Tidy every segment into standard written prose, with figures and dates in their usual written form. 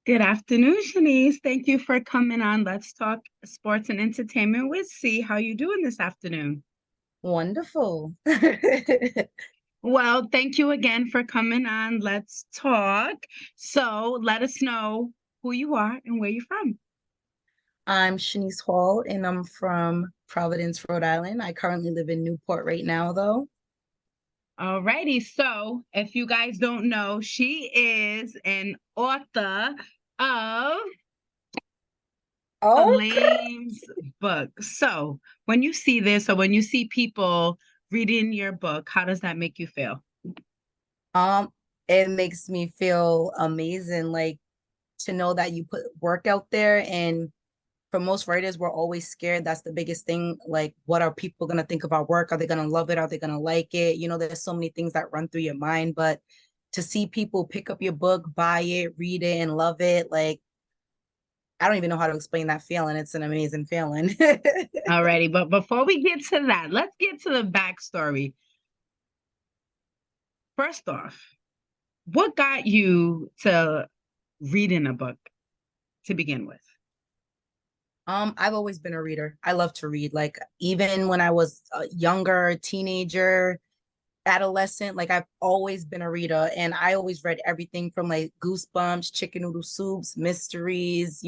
Good afternoon, Shawniece. Thank you for coming on. Let's talk sports and entertainment with C. How you doing this afternoon? Wonderful. Well, thank you again for coming on. Let's talk. So let us know who you are and where you're from. I'm Shawniece Hall and I'm from Providence, Rhode Island. I currently live in Newport right now, though. Alrighty. So if you guys don't know, she is an author of Okay. Flames book. So when you see this or when you see people reading your book, how does that make you feel? Um, it makes me feel amazing, like to know that you put work out there. And for most writers, we're always scared. That's the biggest thing. Like, what are people gonna think of our work? Are they gonna love it? Are they gonna like it? There's so many things that run through your mind, but to see people pick up your book, buy it, read it, and love it, like I don't even know how to explain that feeling. It's an amazing feeling. Alrighty, but before we get to that, let's get to the backstory. First off, what got you to reading a book to begin with? I've always been a reader. I love to read. Like even when I was a younger teenager, adolescent, like I've always been a reader, and I always read everything from like Goosebumps, Chicken Noodle Soups, mysteries,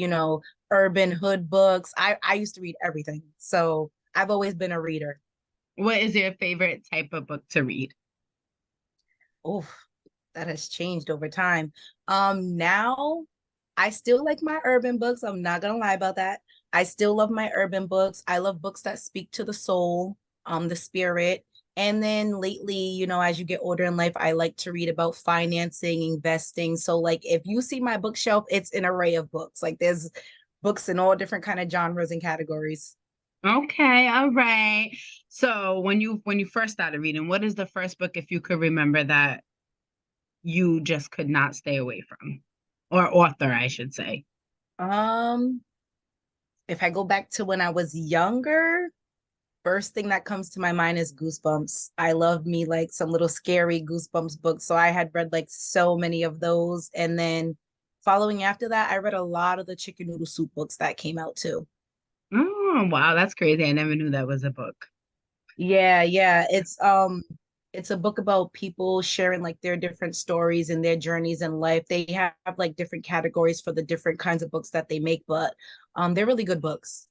urban hood books. I used to read everything. So I've always been a reader. What is your favorite type of book to read? Oh, that has changed over time. Now I still like my urban books. I'm not gonna lie about that. I still love my urban books. I love books that speak to the soul, the spirit. And then lately, as you get older in life, I like to read about financing, investing. So like if you see my bookshelf, it's an array of books. Like there's books in all different kind of genres and categories. Okay, all right. So when you first started reading, what is the first book, if you could remember, that you just could not stay away from? Or author, I should say. Um, if I go back to when I was younger, first thing that comes to my mind is Goosebumps. I love me like some little scary Goosebumps books. So I had read like so many of those. And then following after that, I read a lot of the chicken noodle soup books that came out too. Oh, wow, that's crazy. I never knew that was a book. Yeah, yeah. It's a book about people sharing like their different stories and their journeys in life. They have like different categories for the different kinds of books that they make, but they're really good books.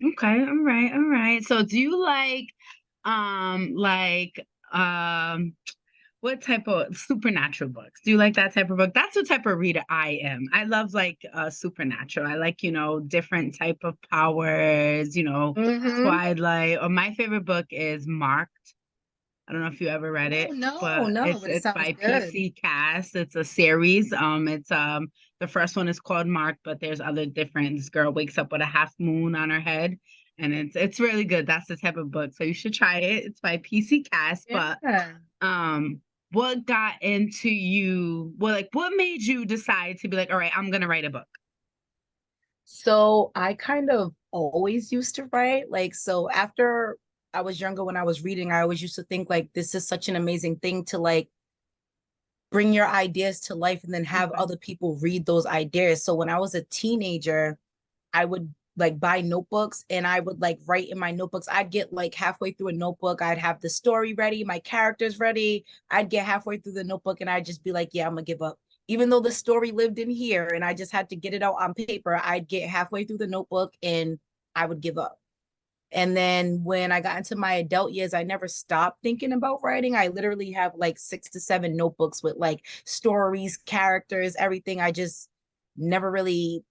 Okay, all right, all right. So do you like um what type of supernatural books? Do you like that type of book? That's the type of reader I am. I love supernatural. I like, different type of powers, Mm-hmm. Twilight. Or my favorite book is Marked. I don't know if you ever read Oh, it, no, but no, it's but it it's sounds by good. PC Cast. It's a series. It's the first one is called Mark, but there's other different. This girl wakes up with a half moon on her head, and it's really good. That's the type of book. So you should try it. It's by PC Cast. But Yeah. um, what got into you? Well, like what made you decide to be like, all right, I'm gonna write a book? So I kind of always used to write. Like, so after I was younger, when I was reading, I always used to think like this is such an amazing thing to like bring your ideas to life and then have Okay. other people read those ideas. So when I was a teenager, I would like buy notebooks and I would like write in my notebooks. I'd get like halfway through a notebook, I'd have the story ready, my characters ready. I'd get halfway through the notebook and I'd just be like, yeah, I'm gonna give up. Even though the story lived in here and I just had to get it out on paper, I'd get halfway through the notebook and I would give up. And then when I got into my adult years, I never stopped thinking about writing. I literally have like 6 to 7 notebooks with like stories, characters, everything. I just never really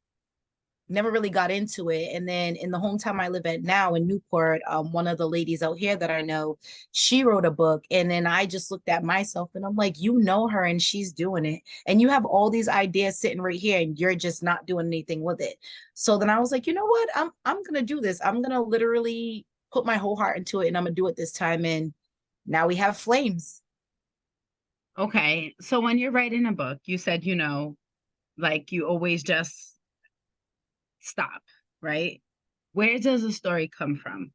never really got into it. And then in the hometown I live at now in Newport, one of the ladies out here that I know, she wrote a book. And then I just looked at myself and I'm like, you know her and she's doing it. And you have all these ideas sitting right here and you're just not doing anything with it. So then I was like, you know what? I'm gonna do this. I'm gonna literally put my whole heart into it and I'm gonna do it this time. And now we have flames. Okay. So when you're writing a book, you said, like you always just stop, right? Where does the story come from?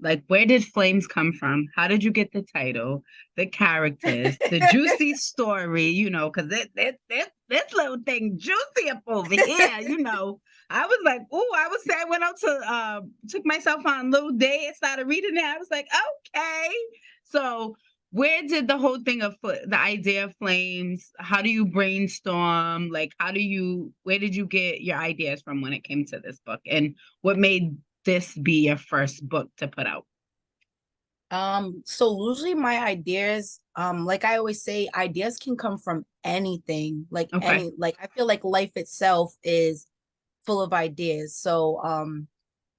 Like, where did Flames come from? How did you get the title, the characters, the juicy story? Because this little thing juicy up over here, you know. I was like, "Ooh," I was saying I went out to took myself on a little date and started reading it. I was like, "Okay." So, where did the whole thing of the idea of flames, how do you brainstorm? Like, where did you get your ideas from when it came to this book? And what made this be your first book to put out? So usually my ideas, like I always say, ideas can come from anything, Okay. like I feel like life itself is full of ideas. So,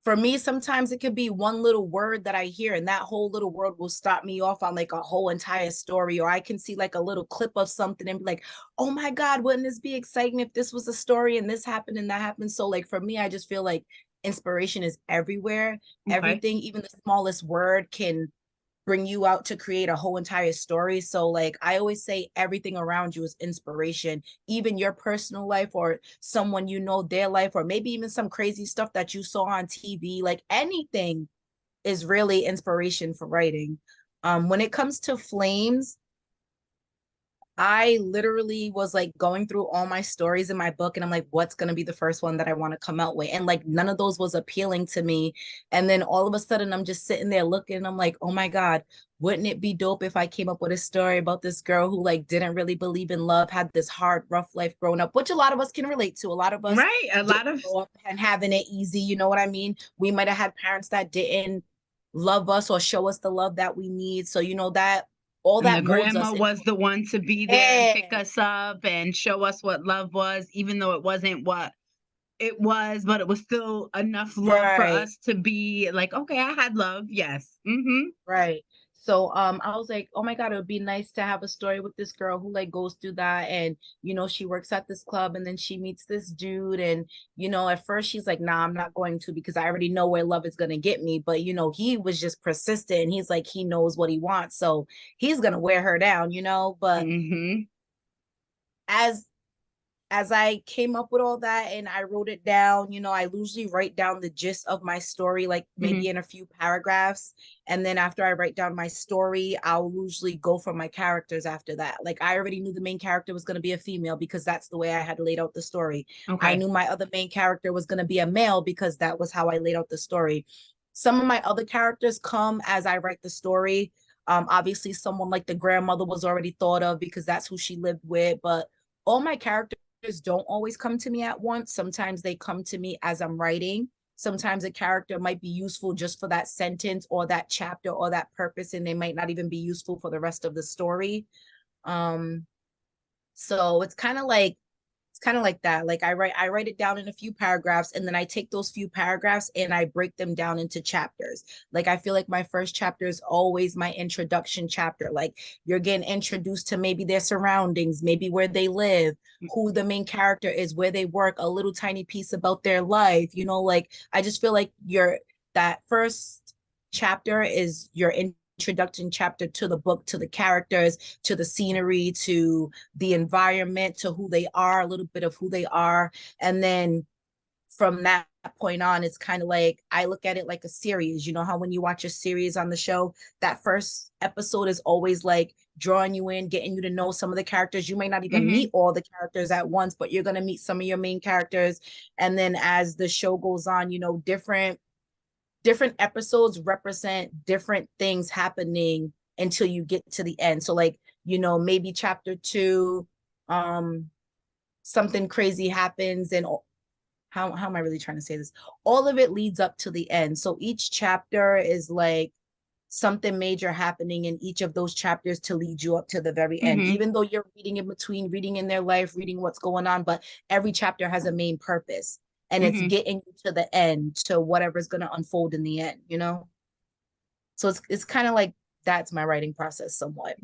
for me, sometimes it could be one little word that I hear, and that whole little word will stop me off on like a whole entire story. Or I can see like a little clip of something and be like, oh my God, wouldn't this be exciting if this was a story and this happened and that happened? So, like, for me, I just feel like inspiration is everywhere. Okay. Everything, even the smallest word, can bring you out to create a whole entire story. So like I always say everything around you is inspiration, even your personal life or someone you know their life or maybe even some crazy stuff that you saw on TV, like anything is really inspiration for writing. When it comes to flames, I literally was like going through all my stories in my book and I'm like, what's going to be the first one that I want to come out with? And like none of those was appealing to me. And then all of a sudden I'm just sitting there looking and I'm like, oh my God, wouldn't it be dope if I came up with a story about this girl who like didn't really believe in love, had this hard, rough life growing up, which a lot of us can relate to. A lot of us Right. A lot didn't of grow up and having it easy. You know what I mean? We might have had parents that didn't love us or show us the love that we need. So, you know, that all And the that molds grandma us into was the one to be there and pick yeah. us up and show us what love was, even though it wasn't what it was, but it was still enough love for Right, us to be like, okay, I had love. Yes. Hmm. right. So I was like, oh my God, it would be nice to have a story with this girl who like goes through that and you know, she works at this club and then she meets this dude and you know, at first she's like, nah, I'm not going to because I already know where love is gonna get me. But you know, he was just persistent and he's like, he knows what he wants. So he's gonna wear her down, you know. But Hmm. as as I came up with all that and I wrote it down, you know, I usually write down the gist of my story, like maybe Hmm. in a few paragraphs. And then after I write down my story, I'll usually go for my characters after that. Like I already knew the main character was going to be a female because that's the way I had laid out the story. I Okay. knew my other main character was going to be a male because that was how I laid out the story. Some of my other characters come as I write the story. Obviously, someone like the grandmother was already thought of because that's who she lived with, but all my characters don't always come to me at once. Sometimes they come to me as I'm writing. Sometimes a character might be useful just for that sentence or that chapter or that purpose, and they might not even be useful for the rest of the story. Um, so it's kind of like that. Like I write it down in a few paragraphs and then I take those few paragraphs and I break them down into chapters. Like I feel like my first chapter is always my introduction chapter. Like you're getting introduced to maybe their surroundings, maybe where they live, who the main character is, where they work, a little tiny piece about their life. You know, like I just feel like that first chapter is your introduction chapter to the book, to the characters, to the scenery, to the environment, to who they are, a little bit of who they are. And then from that point on, it's kind of like I look at it like a series. You know how when you watch a series on the show, that first episode is always like drawing you in, getting you to know some of the characters. You may not even meet Hmm. all the characters at once, but you're going to meet some of your main characters. And then as the show goes on, you know, different episodes represent different things happening until you get to the end. So like, you know, maybe chapter 2, um, something crazy happens and how am I really trying to say this? All of it leads up to the end. So each chapter is like something major happening in each of those chapters to lead you up to the very end. Hmm. Even though you're reading in between, reading in their life, reading what's going on, but every chapter has a main purpose and it's Hmm. getting you to the end, to whatever's going to unfold in the end, you know? So it's kind of like that's my writing process somewhat.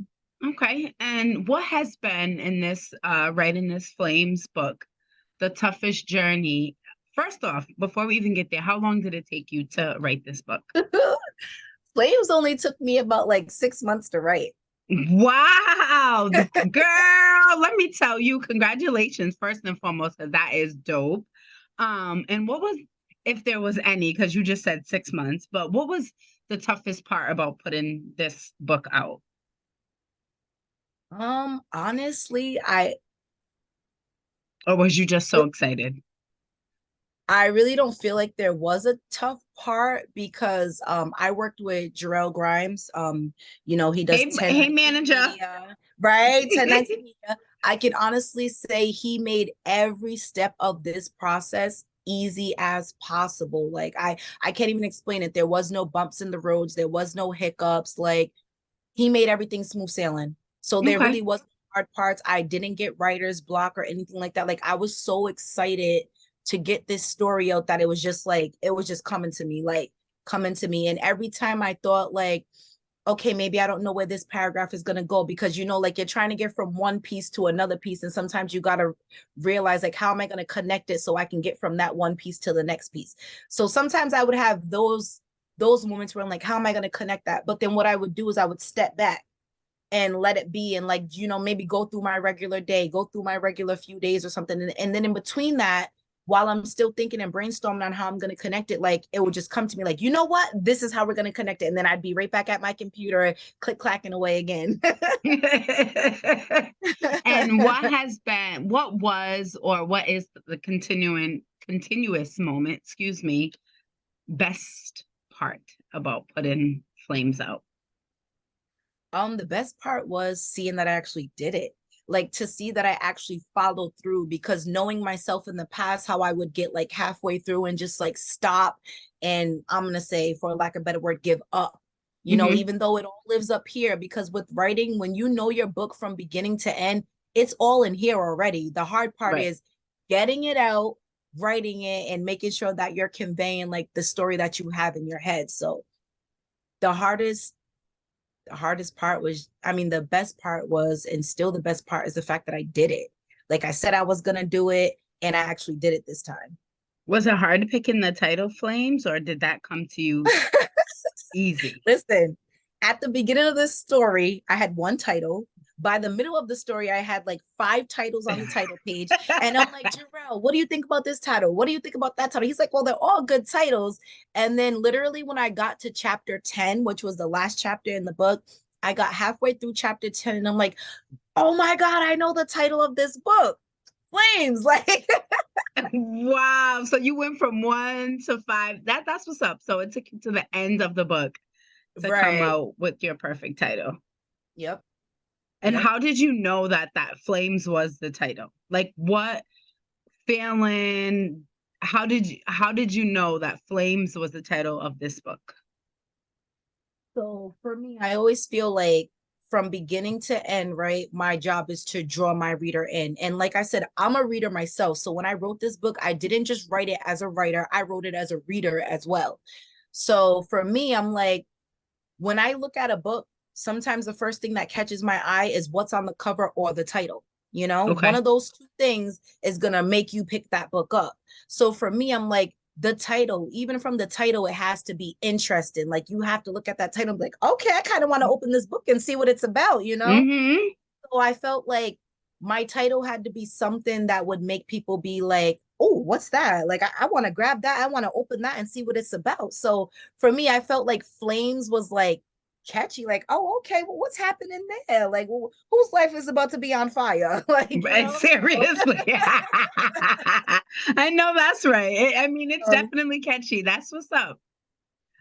Okay. And what has been in this writing this Flames book the toughest journey? First off, before we even get there, how long did it take you to write this book? Flames only took me about like 6 months to write. Wow, girl, let me tell you, congratulations first and foremost, because that is dope. And what was, if there was any, because you just said 6 months, but what was the toughest part about putting this book Honestly, Or was you just so excited? I really don't feel like there was a tough part because I worked with Jarrell Grimes. He does Hey 1019 manager. media, right? 1019 media. I can honestly say he made every step of this process easy as possible. Like I can't even explain it. There was no bumps in the roads, there was no hiccups. Like he made everything smooth sailing. So there Okay. really wasn't hard parts. I didn't get writer's block or anything like that. Like I was so excited to get this story out that it was just like it was just coming to me. And every time I thought like, okay, maybe I don't know where this paragraph is gonna go because like you're trying to get from one piece to another piece, and sometimes you gotta realize like how am I gonna connect it so I can get from that one piece to the next piece. So sometimes I would have those moments where I'm like, how am I gonna connect that? But then what I would do is I would step back and let it be and like maybe go through my regular day, go through my regular few days or something, and then in between that, while I'm still thinking and brainstorming on how I'm going to connect it, like it would just come to me like, you know what, this is how we're going to connect it, and then I'd be right back at my computer click clacking away again. And what was, or what is the continuous moment, excuse me, best part about putting flames out? The best part was seeing that I actually did it. Like to see that I actually followed through because knowing myself in the past, how I would get like halfway through and just like stop and I'm gonna say, for lack of a better word, give up. Hmm. Even though it all lives up here, because with writing, when you know your book from beginning to end, it's all in here already. The hard part Right. is getting it out, writing it, and making sure that you're conveying like the story that you have in your head. So the hardest the hardest part was, I mean, the best part was, and still the best part is the fact that I did it. Like I said, I was going to do it, and I actually did it this time. Was it hard picking the title Flames, or did that come to you easy? Listen, at the beginning of this story, I had one title. By the middle of the story, I had like 5 titles on the title page. And I'm like, Jarrell, what do you think about this title? What do you think about that title? He's like, well, they're all good titles. And then literally when I got to chapter 10, which was the last chapter in the book, I got halfway through chapter 10 and I'm like, oh my God, I know the title of this book. Flames. Like, Wow. So you went from 1 to 5. That's what's up. So it took you to the end of the book to come right. out with your perfect title. Yep. And Yep. how did you know that Flames was the title? Like what feeling, how did you know that Flames was the title of this book? So for me, I always feel like from beginning to end, right? My job is to draw my reader in. And like I said, I'm a reader myself. So when I wrote this book, I didn't just write it as a writer, I wrote it as a reader as well. So for me, I'm like, when I look at a book, sometimes the first thing that catches my eye is what's on the cover or the title. One Okay. of those two things is going to make you pick that book up. So for me, I'm like, the title, even from the title, it has to be interesting. Like you have to look at that title and be like, okay, I kind of want to open this book and see what it's about. Mm-hmm. So I felt like my title had to be something that would make people be like, oh, what's that? Like, I want to grab that. I want to open that and see what it's about. So for me, I felt like Flames was like catchy, like, oh, okay, well, what's happening there? Like, well, whose life is about to be on fire? Right, So, seriously. I know that's right. I mean, it's um, definitely catchy. That's what's up.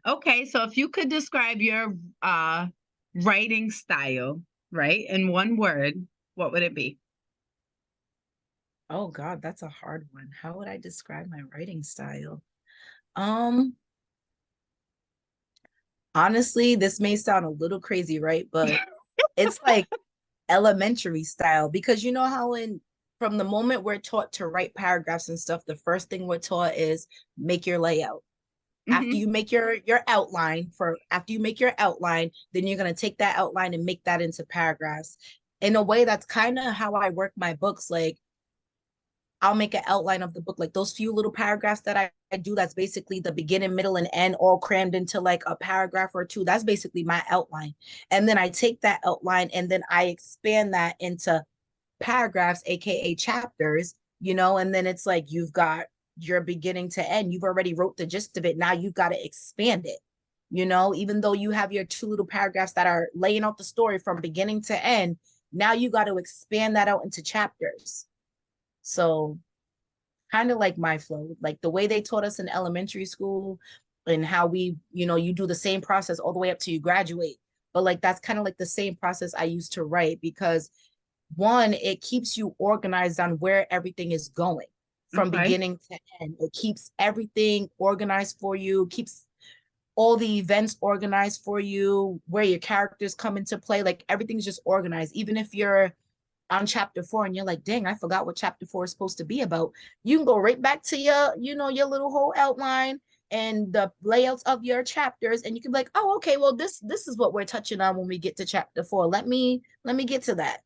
Okay, so if you could describe your uh writing style, right, in one word, what would it be? oh God, that's a hard one. How would I describe my writing style? Um, Honestly, this may sound a little crazy, right? But it's like elementary style because you know how in from the moment we're taught to write paragraphs and stuff, the first thing we're taught is make your layout. After Hmm. you make your outline for after you make your outline, then you're going to take that outline and make that into paragraphs. In a way, that's kind of how I work my books. Like I'll make an outline of the book, like those few little paragraphs that I do. That's basically the beginning, middle, and end, all crammed into like a paragraph or two. That's basically my outline. And then I take that outline and then I expand that into paragraphs, aka chapters, and then it's like you've got your beginning to end. You've already wrote the gist of it. Now you've got to expand it, even though you have your two little paragraphs that are laying out the story from beginning to end. Now you got to expand that out into chapters. So kind of like my flow, like the way they taught us in elementary school and how we, you do the same process all the way up to you graduate. But like that's kind of like the same process I used to write because one, it keeps you organized on where everything is going from Okay. beginning to end. It keeps everything organized for you, keeps all the events organized for you, where your characters come into play. Like everything's just organized. Even if you're on chapter 4 and you're like, dang, I forgot what chapter 4 is supposed to be about. You can go right back to your little whole outline and the layouts of your chapters, and you can be like, oh, okay, well, this is what we're touching on when we get to chapter 4. Let me get to that.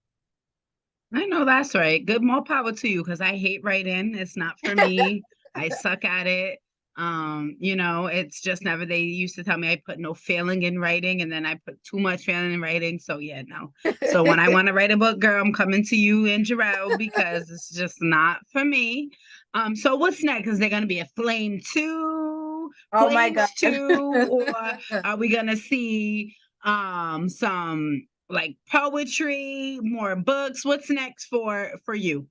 I know that's right. Good, more power to you because I hate writing. It's not for me. I suck at it. It's just never, they used to tell me I put no failing in writing and then I put too much failing in writing. So yeah, no. So when I want to write a book, girl, I'm coming to you and Jarrell because it's just not for me. So what's next? Is there gonna be a Flame 2, Oh my God. Flames 2, or are we gonna see some like poetry, more books? What's next for you?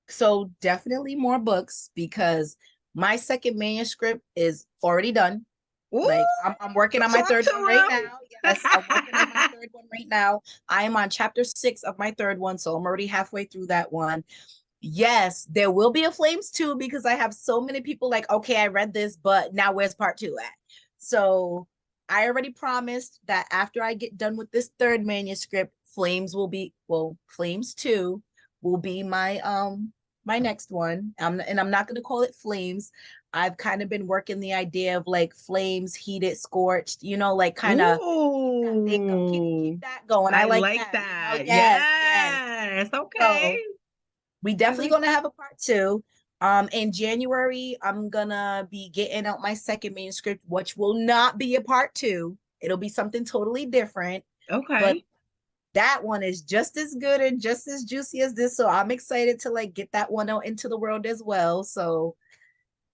So definitely more books because my second manuscript is already done. Ooh, Like I'm working on my talk third one right to now. Yes, I'm working on my third one right now. I am on chapter 6 of my third one, so I'm already halfway through that one. Yes, there will be a Flames 2 because I have so many people like, okay, I read this, but now where's part 2 at? So I already promised that after I get done with this third manuscript, Flames 2 will be my next one. And I'm not gonna call it Flames. I've kind of been working the idea of like flames, heated, scorched, like you. kind of keep that thing go, keep Ooh, that going. I I like like that. that. Yes, yes. Yes. Okay. So we I definitely like gonna have a part 2. In January, I'm gonna be getting out my second manuscript, which will not be a part 2. It'll be something totally different, but okay. that one is just as good and just as juicy as this. So I'm excited to like get that one out into the world as well. So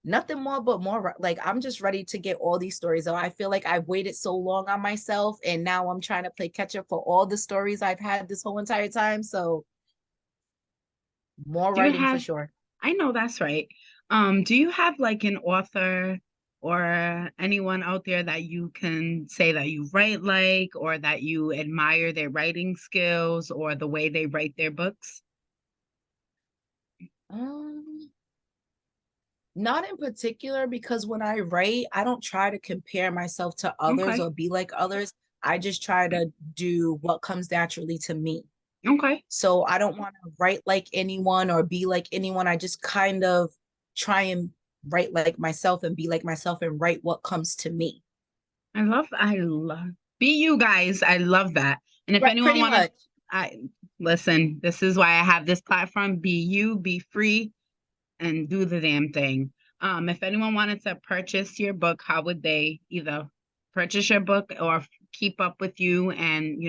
nothing more but more, like I'm just ready to get all these stories out. I feel like I've waited so long on myself and now I'm trying to play catch up for all the stories I've had this whole entire time. So more Do you writing for have, sure. I know that's right. Do you have like an author or anyone out there that you can say that you write like, or that you admire their writing skills or the way they write their books? Um, Not in particular, because when I write, I don't try to compare myself to others Okay. or be like others. I just try to do what comes naturally to me. Okay. So I don't want to write like anyone or be like anyone. I just kind of try and write like myself and be like myself and write what comes to me. I love be you guys. I love that. And if Right, anyone pretty wanted, much. I listen, this is why I have this platform. Be you, be free, and do the damn thing. If anyone wanted to purchase your book, how would they either purchase your book or keep up with you and,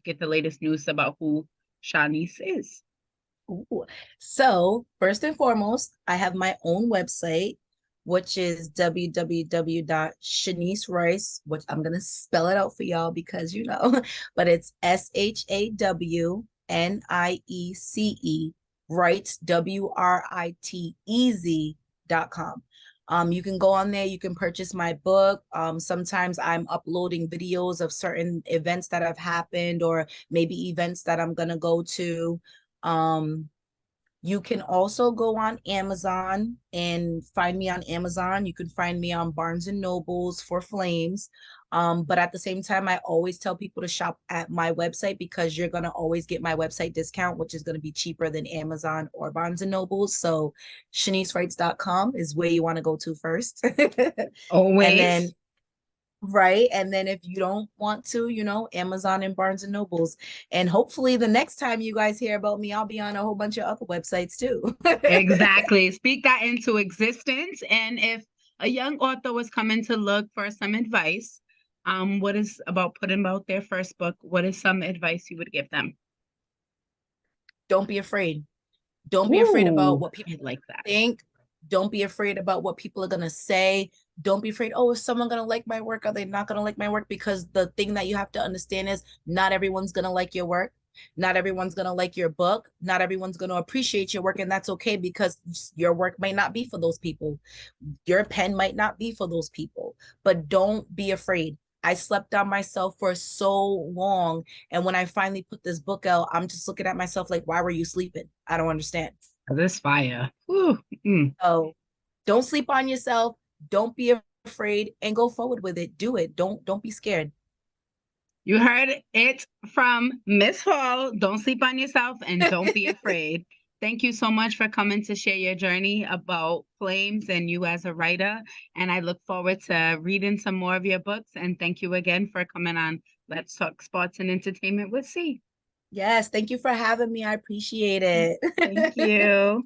get the latest news about who Shawniece is? Ooh. So, first and foremost, I have my own website, which is www.shawniecerice, which I'm going to spell it out for y'all because but it's SHAWNIECE, Writes, WRITEZ.com. You can go on there, you can purchase my book. Sometimes I'm uploading videos of certain events that have happened or maybe events that I'm going to go to. um, you can also go on Amazon and find me on Amazon. You can find me on Barnes and Nobles for Flames. But at the same time, I always tell people to shop at my website because you're gonna always get my website discount, which is gonna be cheaper than Amazon or Barnes and Nobles. So ShawnieceWrites.com is where you want to go to first. And then Always. right. And then if you don't want to, Amazon and Barnes and Nobles. And hopefully the next time you guys hear about me, I'll be on a whole bunch of other websites too. Exactly. Speak that into existence. And if a young author was coming to look for some advice, what is about putting out their first book? What is some advice you would give them? Don't be afraid. Don't be afraid about Ooh, what I people like that. think. Don't be afraid about what people are going to say. Don't be afraid, oh, is someone going to like my work? Are they not going to like my work? Because the thing that you have to understand is not everyone's going to like your work. Not everyone's going to like your book. Not everyone's going to appreciate your work. And that's okay because your work might not be for those people. Your pen might not be for those people, but don't be afraid. I slept on myself for so long. And when I finally put this book out, I'm just looking at myself like, why were you sleeping? I don't understand. This fire. Whew. Mm. So don't sleep on yourself. Don't be afraid and go forward with it. Do it. Don't be scared. You heard it from Miss Hall. Don't sleep on yourself and don't be afraid. Thank you so much for coming to share your journey about flames and you as a writer. And I look forward to reading some more of your books. And thank you again for coming on Let's Talk Sports and Entertainment with C. Yes, thank you for having me. I appreciate it. Thank you.